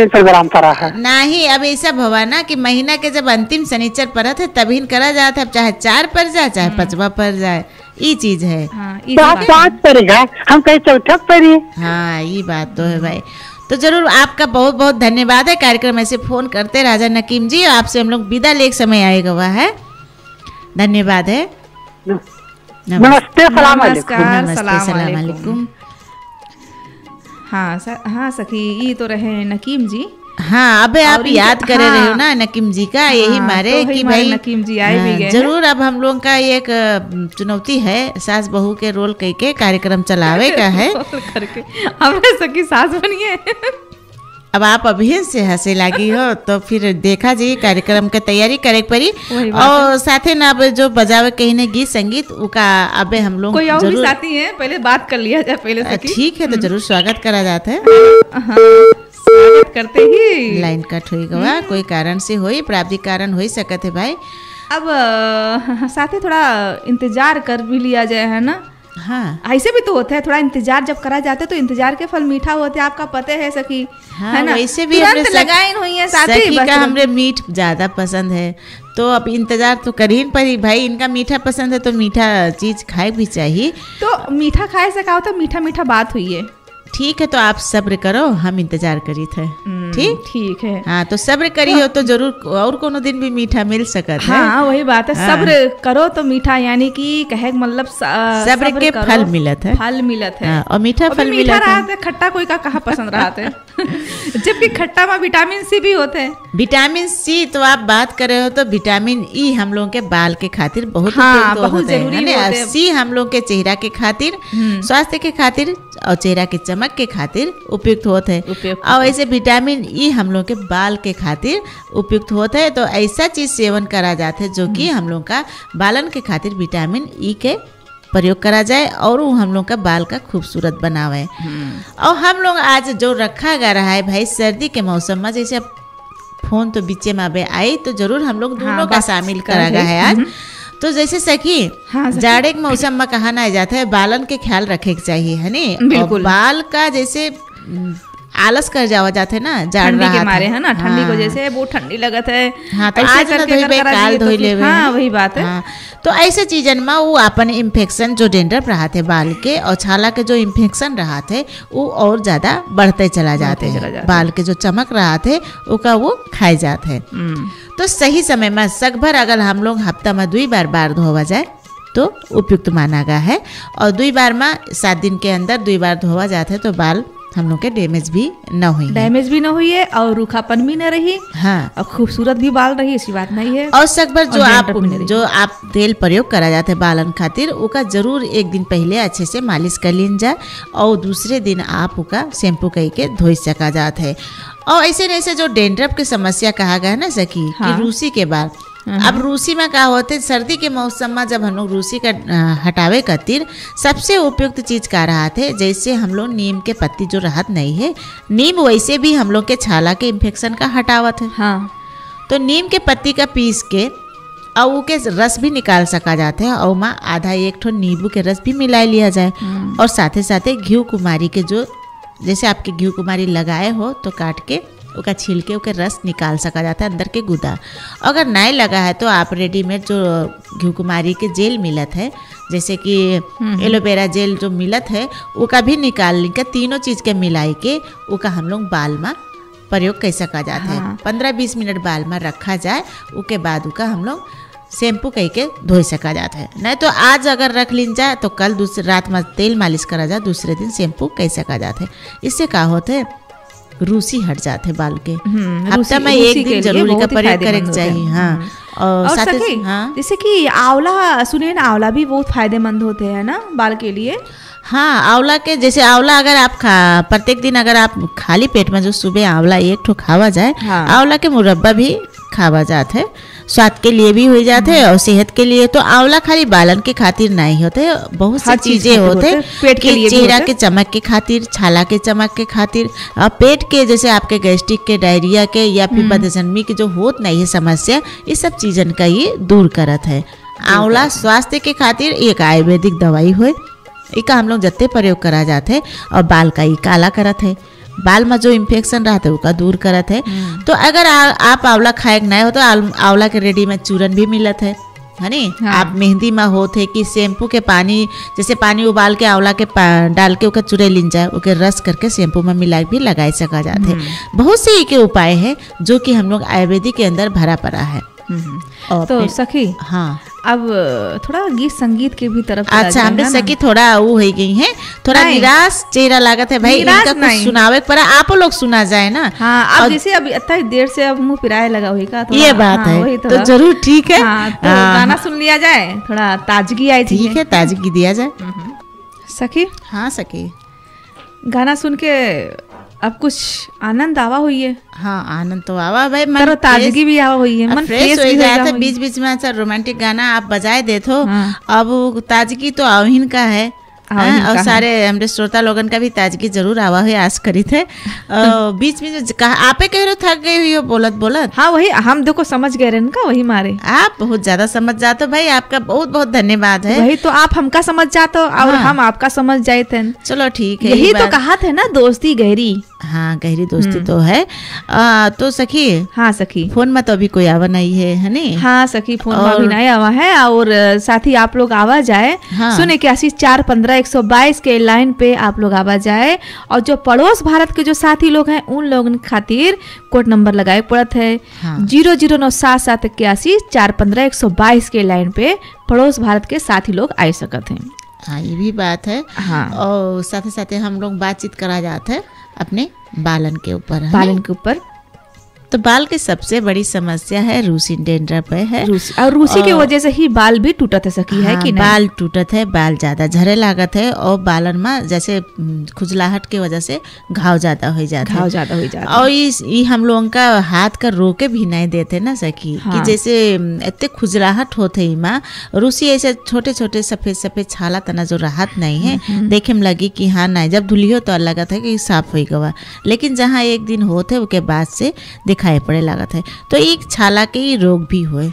प्रोग्राम करा है नहीं, अब ऐसा भवा ना कि महीना के जब अंतिम शनिचर परत है तभी करा जाता है, अब चाहे 4 पर जाए चाहे 5वां पर जाए, ये चीज है। पाँच पड़ेगा, हम कहीं चौथा पड़ी। हाँ ये बात तो है भाई। तो जरूर आपका बहुत बहुत धन्यवाद है, कार्यक्रम ऐसे फोन करते राजा नकीम जी। आपसे हम लोग विदा ले समय आएगा हुआ है, धन्यवाद है। नमस्ते, सलाम अलैकुम। हाँ सखी, ये तो रहे नकीम जी। हाँ, अब आप याद कर रहे हो ना नकीम जी का, यही मारे तो कि भाई नकीम जी आए भी गए। जरूर अब हम लोग का एक चुनौती है, सास बहू के रोल कई के कार्यक्रम चलावे का है। करके हमने सखी सास बनिए। अब आप अभी से हंसे लगी हो तो फिर देखा जी कार्यक्रम के तैयारी करे पड़ी। और साथे ना अब जो बजावे कहीं ने गीत संगीत उका अब हम लोग कोई और भी साथी है, पहले बात कर लिया जाए पहले सखी। ठीक है, तो जरूर स्वागत करा जाता है। स्वागत करते ही लाइन कट हो गवा, कोई कारण से होई, प्राप्तिक कारण हो सकत है भाई। अब साथे थोड़ा इंतजार कर भी लिया जाए, है ना। हाँ, ऐसे भी तो होता है, थोड़ा इंतजार जब करा जाता है तो इंतजार के फल मीठा होते हैं, आपका पता है सखी। हाँ, है ना, वैसे भी लगाए हुई है साथी। सखी का हमरे मीठ ज्यादा पसंद है, तो अब इंतजार तो करीन पर ही भाई। इनका मीठा पसंद है तो मीठा चीज खाए भी चाहिए। तो मीठा खाए से क्या होता है, मीठा मीठा बात हुई है। ठीक है, तो आप सब्र करो, हम इंतजार करी थे। ठीक है। हाँ, तो सब्र करी हो तो जरूर और कोनो दिन भी मीठा मिल सकता है। हाँ वही बात है, सब्र करो तो मीठा, यानी कि कहे मतलब सब्र के फल मिलत है, फल मिलत है। हाँ, और मीठा फल मीठा रहा है, खट्टा कोई का कहाँ पसंद रहा है। जबकि खट्टा में विटामिन सी भी होते हैं। विटामिन सी तो आप बात कर रहे हो तो विटामिन ई हम लोग के बाल के खातिर बहुत बहुत जरूरी है। सी हम लोग के चेहरा के खातिर, स्वास्थ्य के खातिर और चेहरा के चमक के खातिर उपयुक्त होते हैं। और ऐसे विटामिन ई हम लोग के बाल के खातिर उपयुक्त होते हैं। तो ऐसा चीज सेवन करा जाता है जो कि हम लोग का बालन के खातिर विटामिन ई के प्रयोग करा जाए और वो हम लोग का बाल का खूबसूरत बनावे। और हम लोग आज जो रखा गा रहा है भाई, सर्दी के मौसम में जैसे फोन तो बीचे में अबे आई तो जरूर हम लोग दोनों का शामिल करा गया है आज। तो जैसे सखी, जाड़े के मौसम में कहा ना जाता है बालन के ख्याल रखे के चाहिए, है नी। और बाल का जैसे आलस कर जावा जाते है ना, जाड़ रहा के मारे, है ना, ठंडी को जैसे बहुत ठंडी लगत है। हाँ, तो आज काल धोई लेवे। हाँ वही बात है। हाँ, तो ऐसे चीजन में वो अपन इन्फेक्शन जो डेंड्रफ रहा थे बाल के और छाला के जो इन्फेक्शन रहा थे वो और ज्यादा बढ़ते चला जाते हैं। बाल के जो चमक रहा थे उका वो खाए जाते हैं। तो सही समय में सगभर अगर हम लोग हफ्ता में 2 बार धोवा जाए तो उपयुक्त माना गया है। और 2 बार में 7 दिन के अंदर 2 बार धोवा जाते है तो बाल हम लोग के डैमेज भी न हुई है और रूखापन भी न रही। हाँ, और खूबसूरत भी बाल रही, ऐसी बात नहीं है। और सकभर जो आप तेल प्रयोग करा जाते है बालन खातिर उका जरूर 1 दिन पहले अच्छे से मालिश कर लीन जाए और दूसरे दिन आप उका शैम्पू कई के धोई सका जाता है। और ऐसे ऐसे जो डेंड्रफ की समस्या कहा गया है ना सखी, हाँ, कि रूसी के बाल। अब रूसी में क्या होते, सर्दी के मौसम में जब हम लोग रूसी का हटावे खातिर सबसे उपयुक्त चीज का रहा थे, जैसे हम लोग नीम के पत्ती जो राहत नहीं है, नीम वैसे भी हम लोग के छाला के इन्फेक्शन का हटावत है। हाँ, तो नीम के पत्ती का पीस के और वो के रस भी निकाल सका जाते हैं और माँ आधा 1 ठो नींबू के रस भी मिला लिया जाए। और साथे साथे घी कुमारी के जो जैसे आपके घी कुमारी लगाए हो तो काट के उसका छिलके उसके रस निकाल सका जाता है अंदर के गुदा। अगर नहीं लगा है तो आप रेडीमेड जो घी कुमारी के जेल मिलत है, जैसे कि एलोवेरा जेल जो मिलत है उसका भी निकाल के तीनों चीज़ के मिलाई के उसका हम लोग बाल में प्रयोग कर सका जाता है। 15-20 मिनट बाल में रखा जाए, उसके बाद उसका हम लोग शैम्पू कह के धोई सका जाता है। नहीं तो आज अगर रख लीन जाए तो कल दूसरे रात में तेल मालिश करा जाए, दूसरे दिन शैम्पू कह सका जाता है। इससे क्या होता है रूसी हट जाते बाल के। हफ्ता रूसी- में रूसी एक के दिन लिए जरूर बहुत का ही प्रयोग करे फायदेमंद के होते चाहिए। हैं। हाँ और साथ सखी, हाँ जैसे कि आंवला, सुनिए ना, आंवला भी बहुत फायदेमंद होते हैं ना बाल के लिए। हाँ आंवला के जैसे आंवला अगर आप प्रत्येक दिन अगर आप खाली पेट में जो सुबह आंवला एक ठो खावा जाए, हाँ। आंवला के मुरब्बा भी खावा जाते है, स्वाद के लिए भी हो जाते हैं और सेहत के लिए। तो आंवला खाली बालन के खातिर नहीं होते, बहुत सी हर चीज चीजें खातिर होते होते, पेट के लिए भी चेहरा होते। के चमक के खातिर, छाला के चमक के खातिर, और पेट के जैसे आपके गैस्ट्रिक के, डायरिया के या फिर बदहजमी के जो होत नहीं है समस्या, ये सब चीजन का ये दूर करत है। आंवला स्वास्थ्य के खातिर एक आयुर्वेदिक दवाई हुए, इका हम लोग जत्ते प्रयोग करा जाते हैं और बाल का ही काला करत है, बाल में जो इन्फेक्शन रहता है उसका दूर करत है। तो अगर आप आंवला खाए नहीं हो तो आंवला के रेडी में चूरन भी मिलत है नी। हाँ। आप मेहंदी में होते कि शैम्पू के पानी, जैसे पानी उबाल के आंवला के डाल के ओकर चूरे लिन जाए, ओके रस करके शैम्पू में मिला भी लगाए सका जाते हैं। बहुत से के उपाय है जो कि हम लोग आयुर्वेदिक के अंदर भरा पड़ा है। और तो फिर- सखी, हाँ अब थोड़ा गीत संगीत के भी तरफ अच्छा, हमने सकी थोड़ा वो हो गई है, थोड़ा नहीं। निराश चेहरा लागत है भाई, निराश इनका कुछ नहीं। सुनावे पर आप लोग सुना जाए ना। हाँ, अब और जैसे अभी इतना देर से अब मुंह पिराए लगा हुई का थोड़ा, ये बात हाँ, वही है तो थोड़ा। जरूर ठीक है। हाँ, तो हाँ, गाना सुन लिया जाए, थोड़ा ताजगी आई थी। ठीक है, ताजगी दिया जाए। सखी, हाँ सकी, गाना सुन के अब कुछ आनंद आवा हुई है, हाँ आनंद तो आवा भाई, मन तरो ताजगी भी आवा हुई है, मन फ्रेश हो भी जाता है। हुई। बीच बीच में अच्छा रोमांटिक गाना आप बजाए देथो। हाँ। अब वो ताजगी तो आवहिन का है। आवहिन हाँ, का और है। सारे हमारे श्रोता लोगन का भी ताजगी जरूर आवा हुई आस करी थे। बीच में जो आपे कह रहे हो थक गई हुई हो बोलत बोलत, हाँ वही हम देखो समझ गए रहे का, वही मारे आप बहुत ज्यादा समझ जाते हो भाई, आपका बहुत बहुत धन्यवाद है। वही तो, आप हमका समझ जाते हो और हाँ। हम आपका समझ जाए थे। चलो ठीक है, यही ये तो बात- कहा थे ना, दोस्ती गहरी। हाँ गहरी दोस्ती तो है। तो सखी हाँ सखी, फोन में तो अभी कोई आवा नहीं है नी? हाँ सखी, फोन में और- अभी नहीं आवा है। और साथ ही आप लोग आवा जाए, हाँ। सुने 81-415-122 के लाइन पे आप लोग आवा जाए। और जो पड़ोस भारत के जो साथी लोग हैं उन लोगों खातिर कोड नंबर लगाए पड़त है, हाँ। 0097718415-122 के लाइन पे पड़ोस भारत के साथी लोग आ सकते हैं। हाँ ये भी बात है। हाँ। और साथ साथ हम लोग बातचीत करा जाते हैं अपने बालन के ऊपर, है बालन ना? के ऊपर तो बाल की सबसे बड़ी समस्या है रूसी डेंड्रफ है। रूसी की वजह से ही बाल भी टूटत है सकी, है हाँ, कि नहीं? बाल टूटत है, बाल ज्यादा झरे लागत है और बालन में जैसे खुजलाहट की वजह से घाव ज्यादा हो जाता है। घाव ज्यादा हो जाता है। और ये हम लोगों का हाथ का रोके भी नहीं देते ना सखी। हाँ। कि जैसे इतने खुजलाहट होते ही माँ रूसी ऐसे छोटे छोटे सफेद सफेद छाला तना जो राहत नहीं है, देखे में लगी कि हाँ नहीं, जब धुलियो तो लगा था कि साफ हो गवा, लेकिन जहाँ एक दिन होते उसके बाद से दिखाई पड़े लागत है। तो एक छाला के ही रोग भी हुए,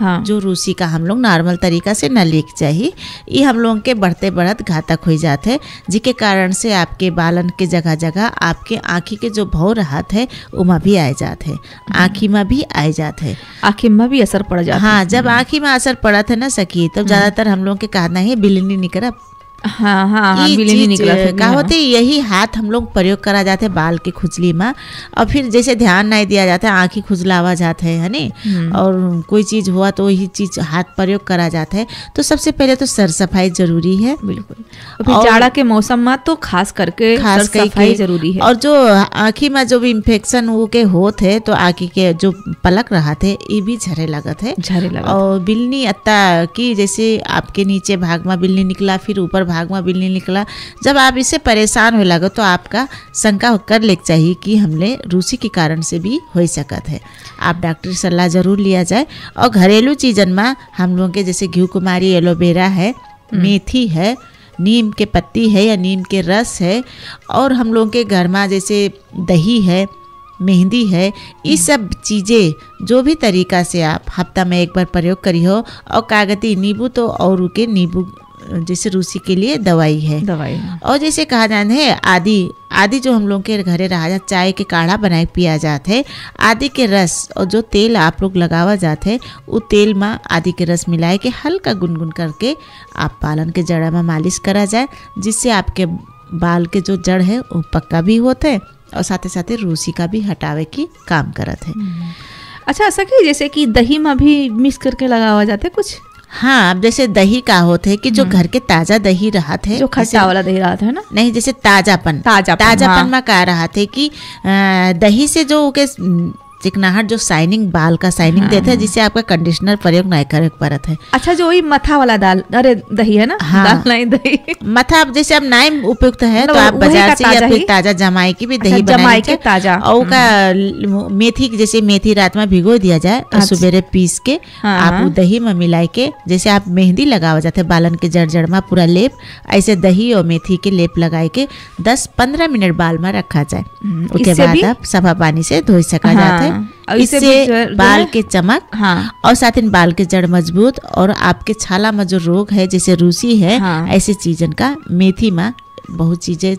हाँ। जो रूसी का हम लोग नॉर्मल तरीका से न लिख चाहिए, ये हम लोगों के बढ़ते बढ़त घातक हो जाते हैं, जिसके कारण से आपके बालन के जगह जगह आपके आँखी के जो भौ रहत है उमा भी आ जाते हैं, आँखी में भी आ जाते हैं। आँखी में भी असर पड़ जाता है। हाँ, जब आँखी में असर पड़ा था ना सकी, तब ज्यादातर हम लोग के कहना है बिल्ली निकरब। हाँ हाँ हाँ, ये बिल्ली चीज निकला था। का होते यही हाथ हम लोग प्रयोग करा जाते बाल के खुजली में, और फिर जैसे ध्यान नहीं दिया जाता आँखी खुजलावा जाता है नी, और कोई चीज हुआ तो वही चीज हाथ प्रयोग करा जाता है। तो सबसे पहले तो सर सफाई जरूरी है, बिल्कुल। और फिर जाड़ा के मौसम में तो खास करके खास सर सफाई जरूरी है। और जो आँखी में जो भी इन्फेक्शन वो के होत है तो आँखी के जो पलक रहा थे ये भी झरे लगत है। झरे लगा। और बिल्ली अत्ता की जैसे आपके नीचे भाग में बिल्ली निकला, फिर ऊपर भाग में बिल्ली निकला, जब आप इससे परेशान हो लगे तो आपका शंका कर ले चाहिए कि हमले रूसी के कारण से भी हो सकत है। आप डॉक्टर की सलाह जरूर लिया जाए। और घरेलू चीजन में हम लोग के जैसे घी कुमारी, एलोवेरा है, मेथी है, नीम के पत्ती है या नीम के रस है, और हम लोग के घर में जैसे दही है, मेहंदी है, ये सब चीज़ें जो भी तरीका से आप हफ्ता में एक बार प्रयोग करी हो। और कागती नींबू तो और के नींबू जैसे रूसी के लिए दवाई है। दवाई और जैसे कहा जाता है आदि जो हम लोग के घरे रहा जाता, चाय के काढ़ा बनाए पिया जाते है, आदि के रस और जो तेल आप लोग लगावा जाते है, वो तेल में आदि के रस मिलाए के हल्का गुनगुन करके आप बालन के जड़ में मालिश करा जाए, जिससे आपके बाल के जो जड़ है वो पक्का भी होते है और साथ ही साथ रूसी का भी हटावे की काम करत है। अच्छा सखी, जैसे कि दही में भी मिक्स करके लगावा जाते कुछ? हाँ, अब जैसे दही का होता है कि जो घर के ताजा दही रहा थे, जो खट्टा वाला दही रहा था ना, नहीं जैसे ताजापन में कह रहा थे कि दही से जो के चिकनाहट जो शाइनिंग बाल का शाइनिंग देता है, जिससे आपका कंडीशनर प्रयोग नहीं करे पड़ता है। अच्छा, जो वही मथा वाला दाल, अरे दही है ना, हाँ, दाल नहीं दही मथा। अब जैसे अब नाइम उपयुक्त है तो आप बाजार से या फिर ताजा जमाई की भी दही जमाई के ताजा और का मेथी, जैसे मेथी रात में भिगो दिया जाए और सुबेरे पीस के आप दही में मिलाई के, जैसे आप मेहंदी लगावा जाते बालन के जड़ में पूरा लेप, ऐसे दही और मेथी के लेप लगाए के 10-15 मिनट बाल में रखा जाए। उसके बाद आप सफा पानी से धो सका जाता है। इससे बाल के चमक और साथ ही बाल के जड़ मजबूत और आपके छाला में जो रोग है जैसे रूसी है, ऐसी चीजन का मेथी में बहुत चीज़ें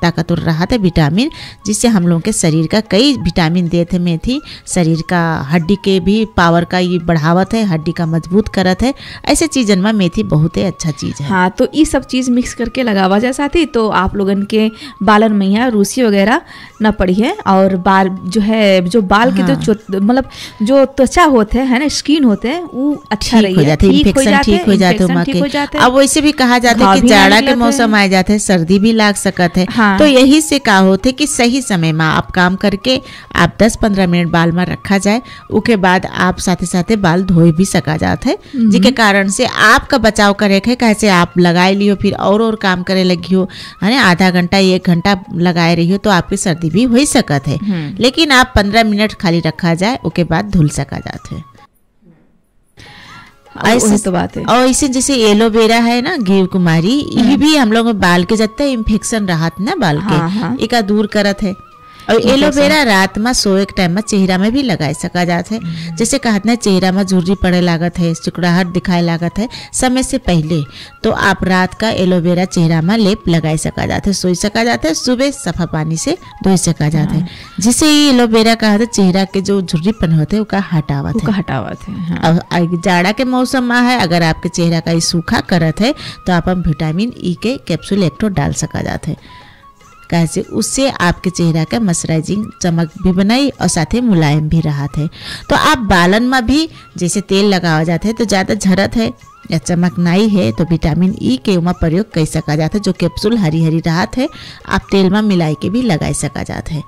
ताकतवर रहा था, विटामिन, जिससे हम लोगों के शरीर का कई विटामिन देते मेथी, शरीर का हड्डी के भी पावर का ये बढ़ावत है, हड्डी का मजबूत करत है। ऐसे चीज़न में मेथी बहुत ही अच्छा चीज़ है। हाँ, तो ये सब चीज़ मिक्स करके लगावा जाए साथी, तो आप लोगन के बालन में यहाँ रूसी वगैरह न पड़ी है। और बाल जो है, जो बाल के जो मतलब जो त्वचा होते हैं ना, स्किन होते हैं, वो अच्छा ठीक हो जाते, इन्फेक्शन ठीक हो जाते। अब वैसे भी कहा जाता है कि जाड़ा के मौसम आ जाते हैं, सर्दी भी लाग सकत है। हाँ। तो यही से कहा होते कि सही समय में आप काम करके आप 10-15 मिनट बाल में रखा जाए, उसके बाद आप साथे साथे बाल धोए भी सका जाते है, जिसके कारण से आपका बचाव करे है। कैसे आप लगाए लियो फिर और काम करे लगी हो, है आधा घंटा 1 घंटा लगाए रही हो तो आपकी सर्दी भी हो सकत है। लेकिन आप 15 मिनट खाली रखा जाए, उसके बाद धुल सका जाते है। ऐसे तो बात है। और इसे जैसे एलोवेरा है ना, घीव कुमारी, ये भी हम लोग बाल के जत्ते इन्फेक्शन रहत ना बाल के एका दूर करत है। और एलोवेरा रात में सोए के टाइम में चेहरा में भी लगाए सका जाता है। जैसे कहते हैं चेहरा में झुर्री पड़े लागत है, चिकड़ाहट दिखाए लागत है समय से पहले, तो आप रात का एलोवेरा चेहरा में लेप लगाए सका जाता है, सोई सका जाता है, सुबह सफा पानी से धो सका जाता है, जिससे ये एलोवेरा का चेहरा के जो झुर्रीपन होते हैं उसका हटावत है। अब जाड़ा के मौसम में है, अगर आपके चेहरा का सूखा करत है तो आप विटामिन ई के कैप्सूल एक डाल सका जाता है, कैसे उससे आपके चेहरा का मॉइस्चराइजिंग चमक भी बनाई और साथ ही मुलायम भी रहा है। तो आप बालन में भी जैसे तेल लगावा जाता है तो ज़्यादा झरत है या चमक नहीं है तो विटामिन ई के उमा प्रयोग कर सका जाता है, जो कैप्सूल हरी हरी राहत है आप तेल में मिलाई के भी लगाई सका जाता है।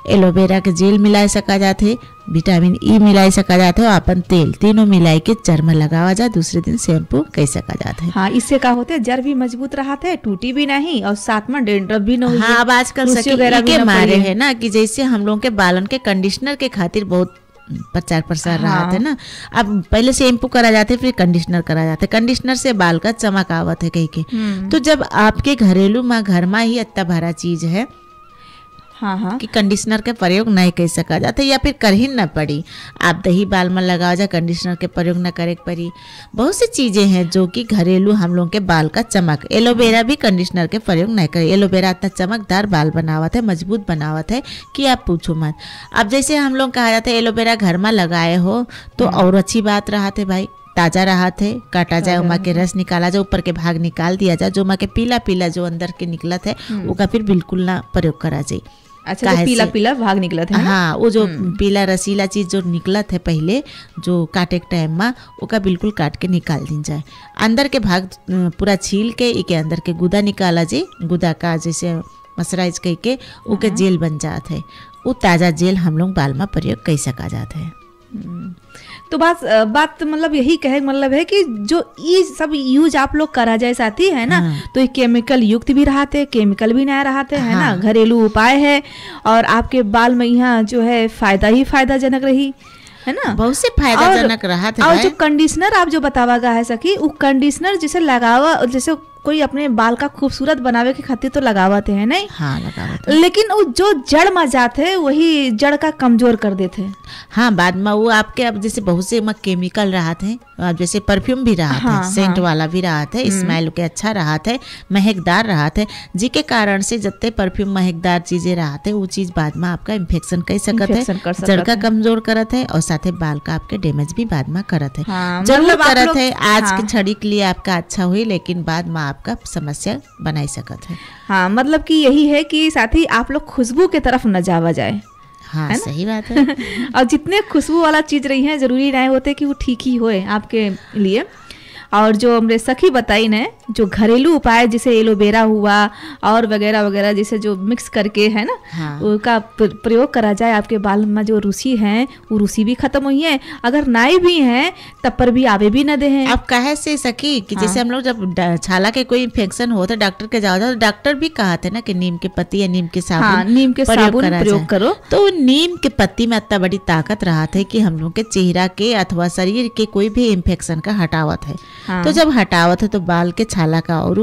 एलोवेरा के जेल मिला सका जाते, विटामिन ई मिला सका जाता है और अपन तेल तीनों मिलाई के जड़ में लगावा जा, दूसरे दिन शैम्पू कर सका जाता है। हाँ, इससे क्या होता है, जड़ भी मजबूत रहा है, टूटी भी नहीं और साथ में डेंड्रफ भी नहीं। हाँ, अब आजकल के मारे है ना कि जैसे हम लोगों के बालन के कंडीशनर के खातिर बहुत प्रचार प्रसार रहा था ना। अब पहले शैम्पू करा जाते फिर कंडीशनर करा जाते, कंडीशनर से बाल का चमक आवत है कहीं के। तो जब आपके घरेलू में घर में ही इतना भरा चीज है कि कंडीशनर के प्रयोग नहीं कर सका जाता या फिर कर ही न पड़ी, आप दही बाल में लगाओ जा, कंडीशनर के प्रयोग न करे पड़ी। बहुत सी चीजें हैं जो कि घरेलू हम लोग के बाल का चमक, एलोवेरा भी कंडीशनर के प्रयोग नहीं करे। एलोवेरा इतना चमकदार बाल बनावत है, मजबूत बनावत है कि आप पूछो मत। अब जैसे हम लोग कहा जाता है एलोवेरा घर में लगाए हो तो और अच्छी बात रहा थे भाई, ताजा रहा थे, काटा जाए, उमा के रस निकाला जाए, ऊपर के भाग निकाल दिया जाए, जो उमा के पीला पीला जो अंदर के निकलत है उसका फिर बिल्कुल ना प्रयोग करा जाए। अच्छा, जो पीला पीला भाग निकला था। हाँ, वो जो पीला रसीला चीज जो निकला था पहले जो काटे के टाइम में, उसका बिल्कुल काट के निकाल दी जाए। अंदर के भाग पूरा छील के इके अंदर के गुदा निकाला जाए, गुदा का जैसे मॉइस्चराइज करके उके जेल बन जाता है, वो ताज़ा जेल हम लोग बाल में प्रयोग कर सका जाता है। तो बात मतलब यही कहे मतलब है कि जो ये सब यूज आप लोग करा जाए साथी है ना, तो ये केमिकल युक्त भी रहते, केमिकल भी नहीं रहते है ना, घरेलू उपाय है और आपके बाल में यहाँ जो है फायदा ही फायदा जनक रही है ना, बहुत से फायदाजनक रहा था। और जो कंडीशनर आप जो बतावा गा है सखी, वो कंडीशनर जैसे लगावा, जैसे कोई अपने बाल का खूबसूरत बनावे के खातिर तो लगावते हैं नहीं, हाँ लगावते, लेकिन वो जो जड़ में जाते हैं वही जड़ का कमजोर कर देते हैं। हाँ, बाद में वो आपके अब जैसे बहुत से केमिकल रहते हैं, जैसे परफ्यूम भी रहा था, सेंट वाला भी रहा था, स्मेल के अच्छा रहा था, महकदार रहा था, जिसके कारण से जितने परफ्यूम महकदार चीजें रहा थे वो चीज बाद में आपका इन्फेक्शन कर सकत है, जड़ का कमजोर करत है और साथ ही बाल का आपके डैमेज भी बाद में करत है। जरूर करत है, आज के छड़ी के लिए आपका अच्छा हुई, लेकिन बाद में आपका समस्या बनाई सकत है। हाँ, मतलब कि यही है कि साथ ही आप लोग खुशबू के तरफ न जावा जाए। हाँ, सही बात है। और जितने खुशबू वाला चीज रही है जरूरी नहीं होते कि वो ठीक ही होए आपके लिए। और जो हमरे सखी बताई ने जो घरेलू उपाय जैसे एलोवेरा हुआ और वगैरह वगैरह जैसे जो मिक्स करके है ना, हाँ। उसका प्रयोग करा जाए, आपके बाल में जो रूसी है वो रूसी भी खत्म हुई है, अगर नाई भी है तब पर भी आवे भी न दे हैं। अब कहे से सखी कि जैसे हम लोग जब छाला के कोई इन्फेक्शन हो तो डॉक्टर के जाओ तो डॉक्टर भी कहते ना कि नीम के पत्ती या नीम के साबुन, हाँ, नीम के साबुन प्रयोग करो। तो नीम के पत्ती में इतना बड़ी ताकत रहा था कि हम लोग के चेहरा के अथवा शरीर के कोई भी इन्फेक्शन का हटावत है। हाँ। तो जब हटावत है तो बाल के छाला का और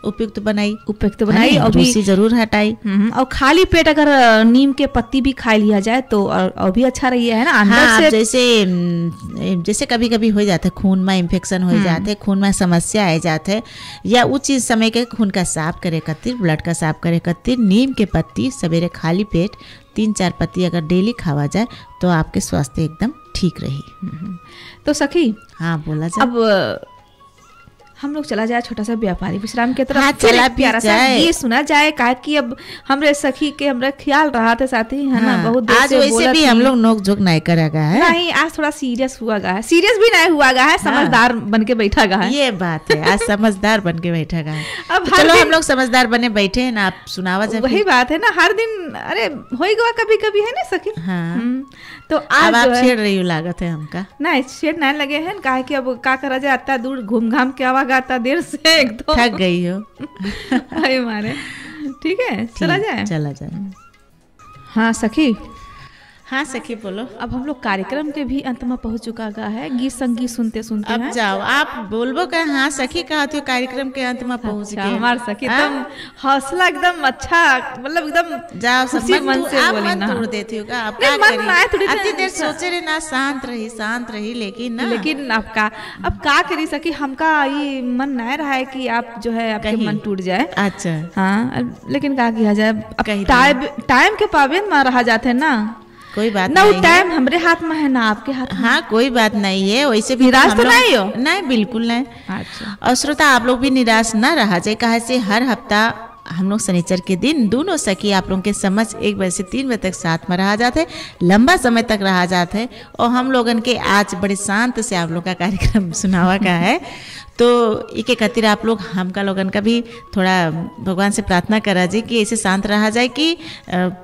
उपयुक्त बनाई और रूसी जरूर हटाई। और खाली पेट अगर नीम के पत्ती भी खा लिया जाए तो और भी अच्छा रही है ना। अंदर हाँ, से जैसे कभी कभी हो जाते खून में इन्फेक्शन हो जाते, खून में समस्या आ जाते, या वो चीज समय के खून का साफ करे खातिर, ब्लड का साफ करे खातिर नीम के पत्ती सवेरे खाली पेट 3-4 पत्ती अगर डेली खावा जाए तो आपके स्वास्थ्य एकदम ठीक रही। तो सखी हाँ बोला जाए। अब हम लोग चला जाए छोटा सा व्यापारी विश्राम के तरफ। हाँ, फिर चला एक भी प्यारा सा जाए। ये सुना जाए का कि अब हमरे सखी के हमरा ख्याल रहा था साथी है ना, बहुत देर आज से वैसे बोलत भी थी। हम लोग नोक झोंक नहीं करेगा है। नहीं, आज थोड़ा सीरियस हुआ गा है, सीरियस भी नहीं हुआ गा है, समझदार बन के बैठा गा है। ये बात है, आज समझदार बन के बैठा है। अब तो हर चलो दिन- हम लोग समझदार बने बैठे हैं ना, आप सुनावा जाए। वही बात है ना, हर दिन अरे हो गवा कभी कभी है ना सखी। हाँ। तो अब आज आप जो है छेड़ रही हो लागत है हमका। नहीं छेड़ नहीं लगे हैं, काहे कि अब का करा जाए, इतना दूर घूम घाम के आवा गाता देर से एक दो थक गई हो। अरे मारे ठीक है, चला जाए। चला जाए। हाँ सखी, हाँ सखी बोलो। अब हम लोग कार्यक्रम के भी अंत में पहुंच चुका गा है, गीत संगीत सुनते सुनते अब हैं। जाओ आप बोलबो का। हाँ सखी कहती हो कार्यक्रम के अंत में पहुंच अच्छा, गए। हमार सखी हाँ? एकदम हौसला एकदम अच्छा, मतलब एकदम जाओ सब खुशी मन से आप बोली मन ना। तोड़ देती हो का। आप नहीं, क्या मन ना है, थोड़ी करी? अति देर देर सोचे रहे ना, शांत रही लेकिन ना। लेकिन अब का करी सकी, हमका ये मन नहीं रहा है कि आप जो है आपके कहीं। मन टूट जाए। अच्छा हाँ, लेकिन का किया जाए, अब कहीं टाइम के पाबंद में रहा जाते हैं ना, कोई बात ना वो नहीं है। टाइम हमरे हाथ में है ना आपके हाथ में। हाँ कोई बात नहीं है, वैसे भी निराश हम तो लोग- नहीं हो? नहीं बिल्कुल नहीं। अच्छा, और श्रोता आप लोग भी निराश ना रहा जाए, कहा से हर हफ्ता हम लोग शनिचर के दिन दोनों सखी आप लोगों के समझ 1 बजे से 3 बजे तक साथ में रहा जाते, लंबा समय तक रहा जाते है। और हम लोगन के आज बड़े शांत से आप लोग का कार्यक्रम सुनावा का है। तो एक खातिर आप लोग हमका लोगन का भी थोड़ा भगवान से प्रार्थना करा जाए कि ऐसे शांत रहा जाए कि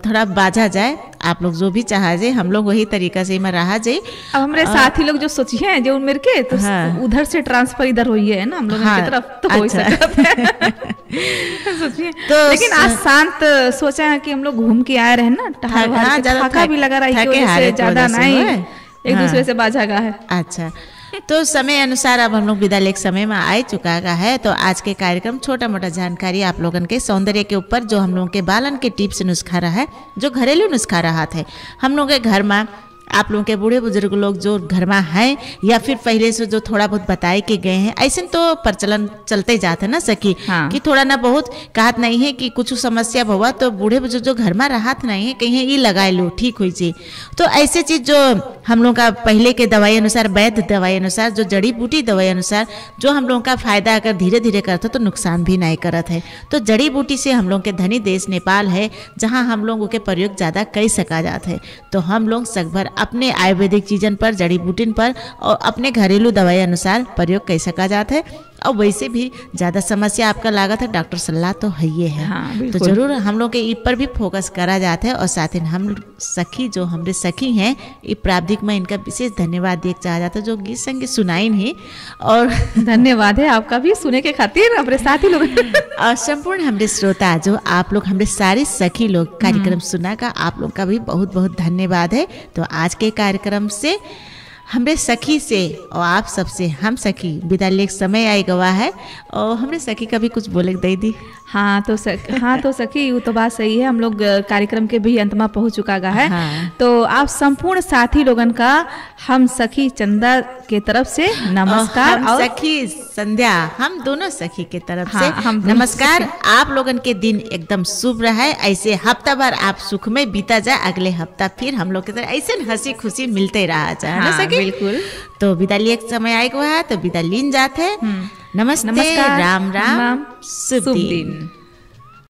थोड़ा बाझा जाए। आप लोग जो भी चाहा जाए हम लोग वही तरीका से में रहा जाए। अब हमारे साथी लोग जो सोचिए हैं जो मेरे के तो हाँ। उधर से ट्रांसफर इधर हुई है ना हम लोगों हाँ, की तरफ, तो हो ही अच्छा। सकता है। सोचिए तो लेकिन आज शांत सोचा है कि हम लोग घूम के आए रहे ना, टहल हाँ, वहल के, ज्यादा थका भी लगा रहा है, थके हारे से की ज्यादा वजह से नहीं, हुए। एक हाँ। दूसरे से बाझा गा है। अच्छा, तो समय अनुसार अब हम लोग विदा लेख समय में आ चुका है। तो आज के कार्यक्रम छोटा मोटा जानकारी आप लोगन के सौंदर्य के ऊपर, जो हम लोगों के बालन के टिप्स नुस्खा रहा है, जो घरेलू नुस्खा रहा थे हम लोग के घर में, आप लोगों के बूढ़े बुजुर्ग लोग जो घर में हैं या फिर पहले से जो थोड़ा बहुत बताए के गए हैं, ऐसे तो प्रचलन चलते जाते ना सखी। हाँ। कि थोड़ा ना बहुत कहत नहीं है कि कुछ समस्या हुआ तो बूढ़े बुजुर्ग जो घर में रहत नहीं है कहीं ये लगाए लो ठीक हुई जी। तो ऐसे चीज जो हम लोग का पहले के दवाई अनुसार, वैद्य दवाई अनुसार, जो जड़ी बूटी दवाई अनुसार जो हम लोगों का फायदा अगर धीरे धीरे करते तो नुकसान भी नहीं करत है। तो जड़ी बूटी से हम लोग के धनी देश नेपाल है जहाँ हम लोगों के प्रयोग ज़्यादा कर सका जाता है। तो हम लोग सकभर अपने आयुर्वेदिक चीजन पर, जड़ी बूटिन पर और अपने घरेलू दवाई अनुसार प्रयोग कर सका जाता है। और वैसे भी ज़्यादा समस्या आपका लागत है डॉक्टर सलाह तो है ही है। हाँ, तो बिल्कुल। जरूर हम लोग के इ पर भी फोकस करा जाता है। और साथ ही हम सखी जो हमारे सखी हैं ये प्रावधिक में इनका विशेष धन्यवाद दिए चाहा जाता है जो गीत संगीत सुनाइन है। और धन्यवाद है आपका भी सुने के खातिर अपने साथी लोग। और संपूर्ण हमारे श्रोता जो आप लोग हमारे सारे सखी लोग कार्यक्रम सुना का, आप लोग का भी बहुत बहुत धन्यवाद है। तो आज के कार्यक्रम से हमरे सखी से और आप सबसे हम सखी विदा लेख समय आई गवा है। और हमरे सखी का भी कुछ बोले दे दी। हाँ तो सखी वो तो बात सही है, हम लोग कार्यक्रम के भी अंत में पहुंच चुका गा है। हाँ। तो आप संपूर्ण साथी लोगन का हम सखी चंदा के तरफ से नमस्कार हम और सखी संध्या, हम दोनों सखी के तरफ हाँ, से हम दोनों नमस्कार। आप लोगन के दिन एकदम शुभ रहे, ऐसे हफ्ता भर आप सुख में बीता जाए, अगले हफ्ता फिर हम लोग के तरफ ऐसे हंसी खुशी मिलते रहा जाए। है ना हाँ, सखी? बिल्कुल। तो विदा लिए समय आएगा है तो विदा लीन जाते हैं। नमस्ते, नमस्कार, राम राम, शुभ शुभ दिन। दिन।